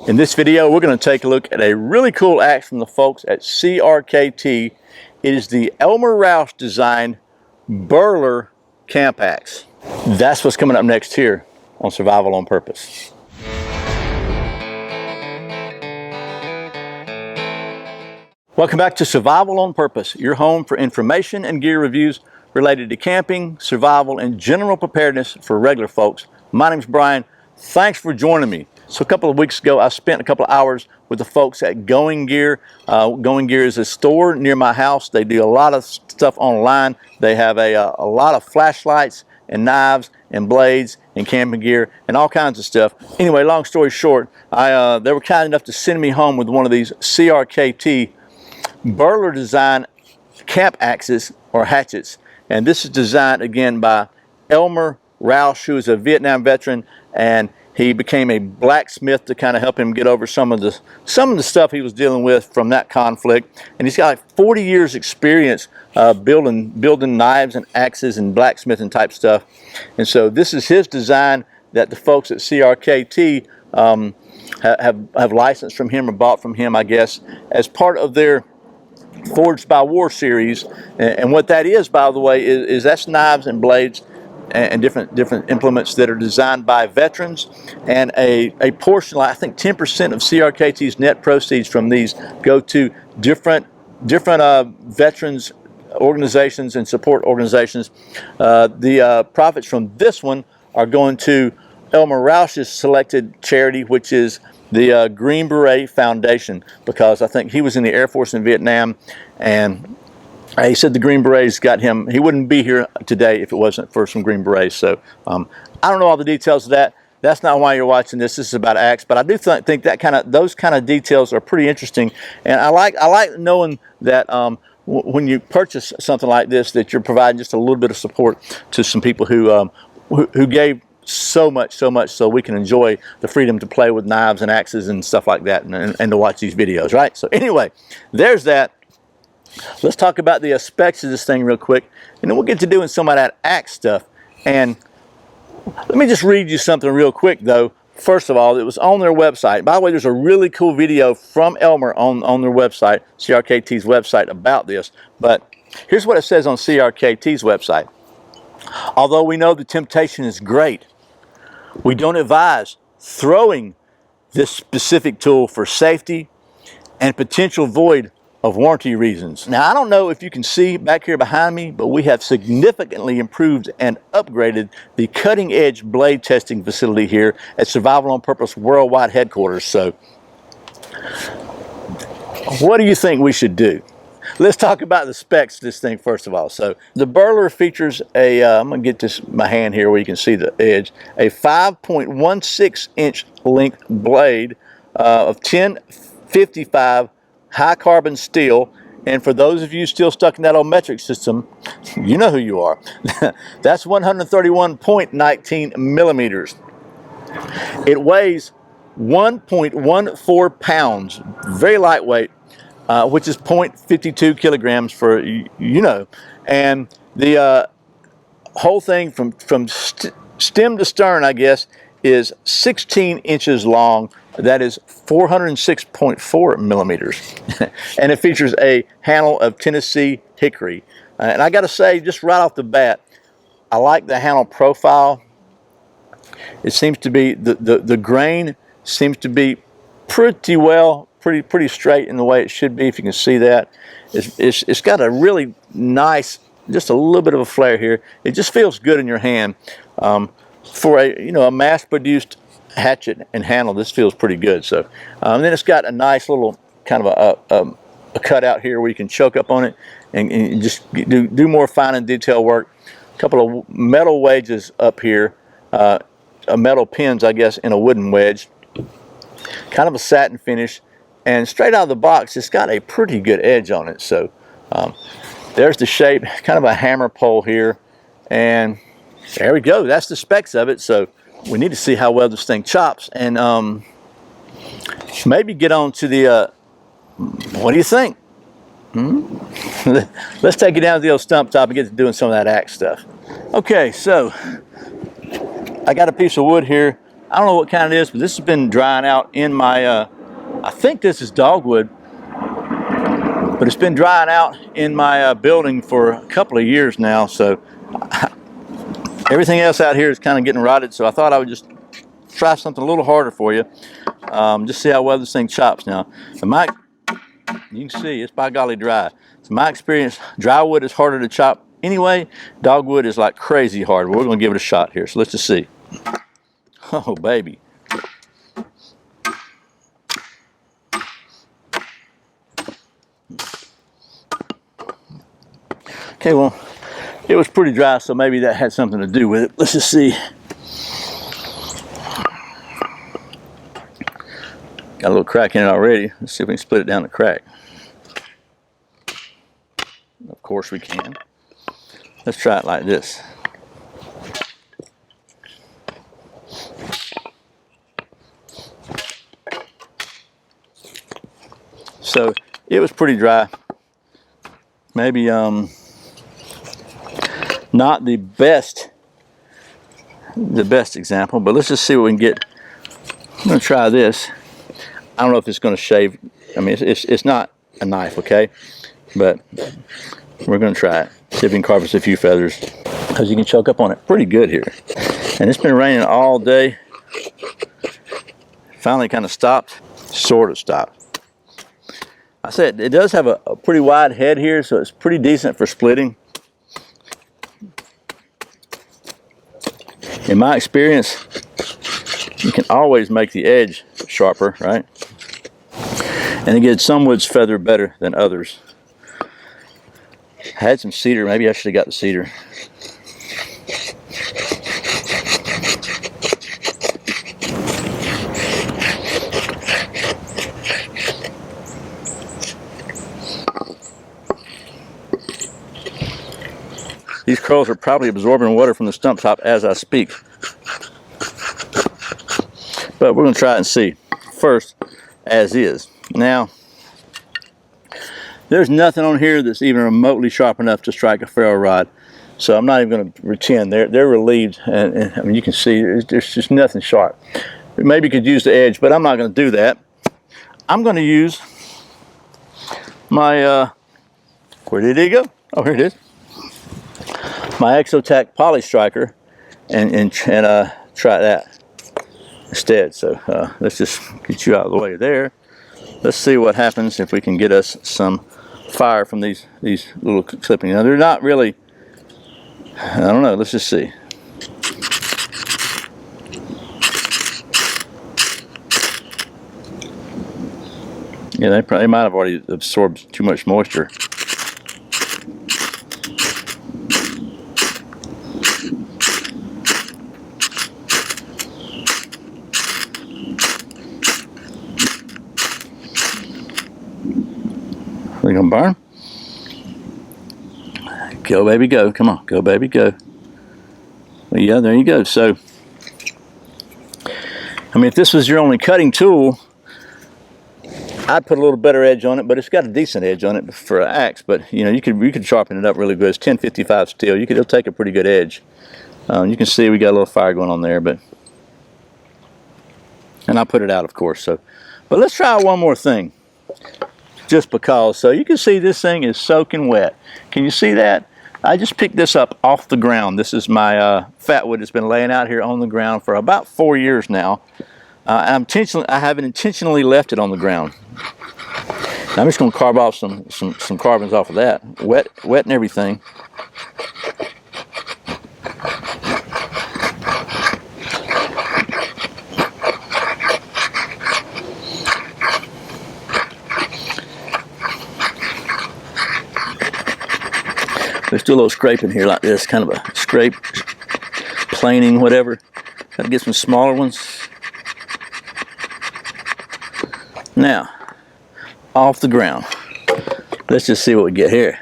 In this video, we're going to take a look at a really cool axe from the folks at CRKT. It is the Elmer Roush designed Birler camp axe. That's what's coming up next here on Survival on Purpose. Welcome back to Survival on Purpose, your home for information and gear reviews related to camping, survival, and general preparedness for regular folks. My name's Brian. Thanks for joining me. So a couple of weeks ago, I spent a couple of hours with the folks at Going Gear. Going Gear is a store near my house. They do a lot of stuff online. They have a lot of flashlights and knives and blades and camping gear and all kinds of stuff. Anyway, long story short, they were kind enough to send me home with one of these CRKT Birler design camp axes or hatchets. And this is designed again by Elmer Roush, who is a Vietnam veteran, and he became a blacksmith to kind of help him get over some of the stuff he was dealing with from that conflict. And he's got like 40 years experience building knives and axes and blacksmithing type stuff. And so this is his design that the folks at CRKT have licensed from him or bought from him, I guess, as part of their Forged by War series. And what that is, by the way, is that's knives and blades and different implements that are designed by veterans, and a portion, I think 10% of CRKT's net proceeds from these go to different veterans organizations and support organizations. The profits from this one are going to Elmer Roush's selected charity, which is the Green Beret Foundation, because I think he was in the Air Force in Vietnam, and he said the Green Berets got him. He wouldn't be here today if it wasn't for some Green Berets. So I don't know all the details of that. That's not why you're watching this. This is about axe, but I do think that those kind of details are pretty interesting, and I like knowing that when you purchase something like this, that you're providing just a little bit of support to some people who gave so much so we can enjoy the freedom to play with knives and axes and stuff like that, and to watch these videos, right? So anyway, there's that. Let's talk about the specs of this thing real quick, and then we'll get to doing some of that axe stuff. And let me just read you something real quick though. First of all, it was on their website. By the way, there's a really cool video from Elmer on their website, CRKT's website, about this. But here's what it says on CRKT's website. Although we know the temptation is great, we don't advise throwing this specific tool for safety and potential void of warranty reasons. Now, I don't know if you can see back here behind me, but we have significantly improved and upgraded the cutting edge blade testing facility here at Survival on Purpose Worldwide Headquarters. So what do you think we should do? Let's talk about the specs of this thing first of all. So the Birler features I'm going to get this my hand here where you can see the edge, a 5.16 inch length blade of 1055 high carbon steel. And for those of you still stuck in that old metric system, you know who you are. That's 131.19 millimeters. It weighs 1.14 pounds, very lightweight. Which is 0.52 kilograms for, and the whole thing from stem to stern, I guess, is 16 inches long. That is 406.4 millimeters. And it features a handle of Tennessee hickory. And I got to say, just right off the bat, I like the handle profile. It seems to be, the grain seems to be pretty straight in the way it should be, if you can see that. It's got a really nice, just a little bit of a flare here. It just feels good in your hand. For a mass-produced hatchet and handle, this feels pretty good. So and then it's got a nice little kind of a cutout here where you can choke up on it and just do more fine and detail work. A couple of metal wedges up here, metal pins, I guess, in a wooden wedge. Kind of a satin finish, and straight out of the box it's got a pretty good edge on it. So there's the shape, kind of a hammer pole here, and there we go. That's the specs of it. So we need to see how well this thing chops, and maybe get on to the what do you think? Let's take it down to the old stump top and get to doing some of that axe stuff. Okay, so I got a piece of wood here I don't know what kind it is, but this has been drying out in my, I think this is dogwood, but it's been drying out in my building for a couple of years now. So everything else out here is kind of getting rotted. So I thought I would just try something a little harder for you. Just see how well this thing chops now. And you can see it's by golly dry. So my experience, dry wood is harder to chop anyway. Dogwood is like crazy hard. We're going to give it a shot here. So let's just see. Oh, baby. Okay, well, it was pretty dry, so maybe that had something to do with it. Let's just see. Got a little crack in it already. Let's see if we can split it down the crack. Of course we can. Let's try it like this. So it was pretty dry. Maybe not the best example, but let's just see what we can get. I'm going to try this. I don't know if it's going to shave. I mean, it's not a knife, okay? But we're going to try it. See if we can carve us a few feathers, because you can choke up on it pretty good here. And it's been raining all day. Finally kind of stopped, sort of stopped. I said it does have a pretty wide head here, so it's pretty decent for splitting. In my experience, you can always make the edge sharper, right? And again, some woods feather better than others. I had some cedar. Maybe I should have got the cedar. These curls are probably absorbing water from the stump top as I speak. But we're going to try it and see. First, as is. Now, there's nothing on here that's even remotely sharp enough to strike a ferro rod. So I'm not even going to pretend. They're relieved. And I mean, you can see there's just nothing sharp. Maybe you could use the edge, but I'm not going to do that. I'm going to use my, where did it go? Oh, here it is. My Exotac Poly Striker and try that instead. So let's just get you out of the way there. Let's see what happens if we can get us some fire from these little clippings. Now they're not really, I don't know, let's just see. Yeah, they might have already absorbed too much moisture. Are they gonna burn? Go baby go, come on, go baby go. Well, yeah, there you go. So, I mean, if this was your only cutting tool, I'd put a little better edge on it, but it's got a decent edge on it for an axe. But you know, you could sharpen it up really good. It's 1055 steel. It'll take a pretty good edge. You can see we got a little fire going on there, and I put it out, of course. So, but let's try one more thing, just because. So you can see this thing is soaking wet. Can you see that? I just picked this up off the ground. This is my fat wood that's been laying out here on the ground for about 4 years now. I haven't intentionally left it on the ground. Now I'm just going to carve off some carbons off of that, wet and everything. Let's do a little scraping here like this, kind of a scrape, planing, whatever. Got to get some smaller ones. Now, off the ground. Let's just see what we get here.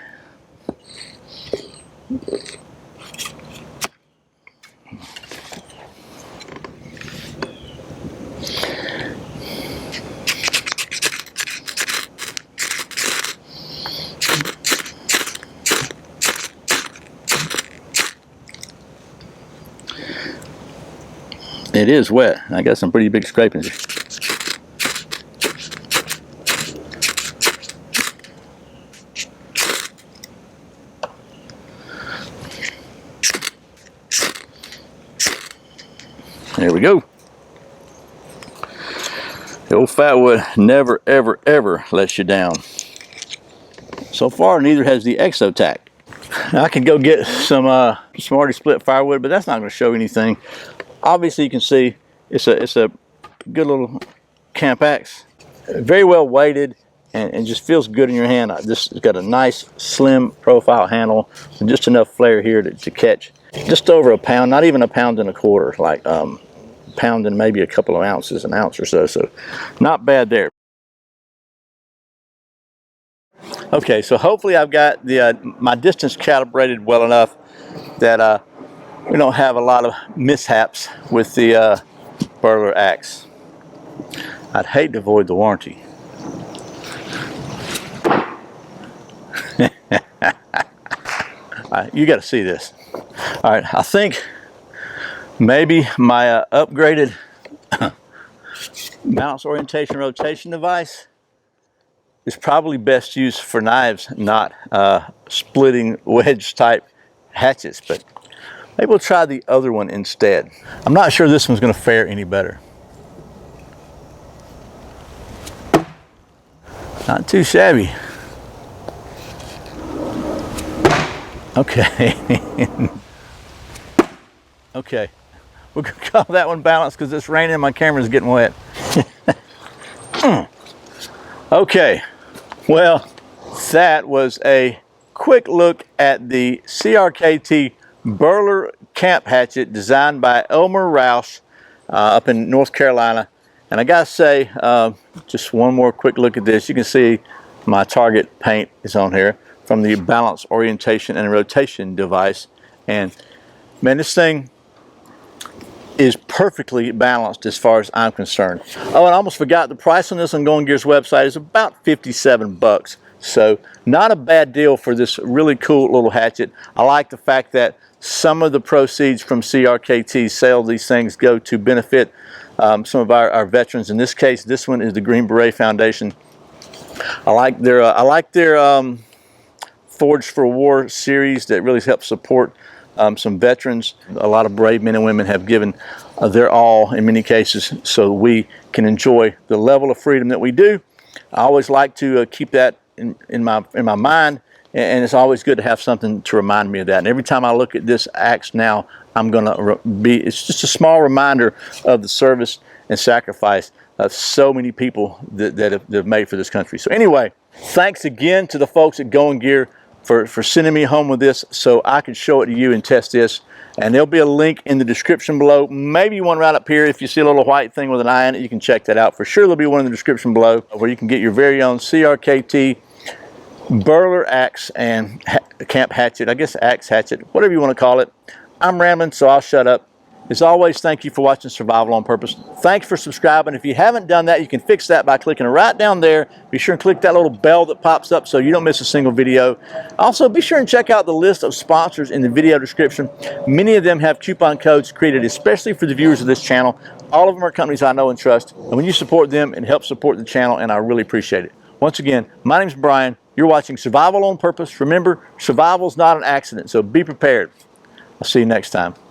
It is wet. I got some pretty big scrapings. There we go. The old fat wood never, ever, ever lets you down. So far, neither has the Exotac. Now, I could go get some already split firewood, but that's not going to show anything. Obviously, you can see it's a good little camp axe. Very well weighted and just feels good in your hand. This has got a nice slim profile handle and just enough flare here to catch just over a pound, not even a pound and a quarter, like pound and maybe a couple of ounces, an ounce or so. So not bad there. Okay, so hopefully I've got the my distance calibrated well enough that we don't have a lot of mishaps with the Birler axe. I'd hate to avoid the warranty. You got to see this. All right, I think maybe my upgraded balance orientation rotation device is probably best used for knives, not splitting wedge type hatchets, but maybe we'll try the other one instead. I'm not sure this one's going to fare any better. Not too shabby. Okay. Okay. We're going to call that one balanced because it's raining and my camera's getting wet. Okay. Well, that was a quick look at the CRKT Birler camp hatchet designed by Elmer Roush up in North Carolina. And I gotta say, just one more quick look at this. You can see my target paint is on here from the balance orientation and rotation device. And man, this thing is perfectly balanced as far as I'm concerned. Oh, and I almost forgot, the price on this on Going Gear's website is about 57 bucks. So not a bad deal for this really cool little hatchet. I like the fact that some of the proceeds from CRKT's sale of these things go to benefit some of our veterans. In this case, this one is the Green Beret Foundation. I like their Forged for War series that really helps support some veterans. A lot of brave men and women have given their all in many cases so we can enjoy the level of freedom that we do. I always like to keep that in my mind, and it's always good to have something to remind me of that. And every time I look at this axe now, it's just a small reminder of the service and sacrifice of so many people that have made for this country. So anyway, thanks again to the folks at Going Gear for sending me home with this so I could show it to you and test this. And there'll be a link in the description below. Maybe one right up here. If you see a little white thing with an eye in it, you can check that out. For sure, there'll be one in the description below where you can get your very own CRKT Birler axe and camp hatchet, I guess axe hatchet, whatever you want to call it. I'm rambling, so I'll shut up. As always, thank you for watching Survival on Purpose. Thanks for subscribing. If you haven't done that, you can fix that by clicking right down there. Be sure and click that little bell that pops up so you don't miss a single video. Also, be sure and check out the list of sponsors in the video description. Many of them have coupon codes created especially for the viewers of this channel. All of them are companies I know and trust. And when you support them, it helps support the channel, and I really appreciate it. Once again, my name's Brian. You're watching Survival on Purpose. Remember, survival is not an accident, so be prepared. I'll see you next time.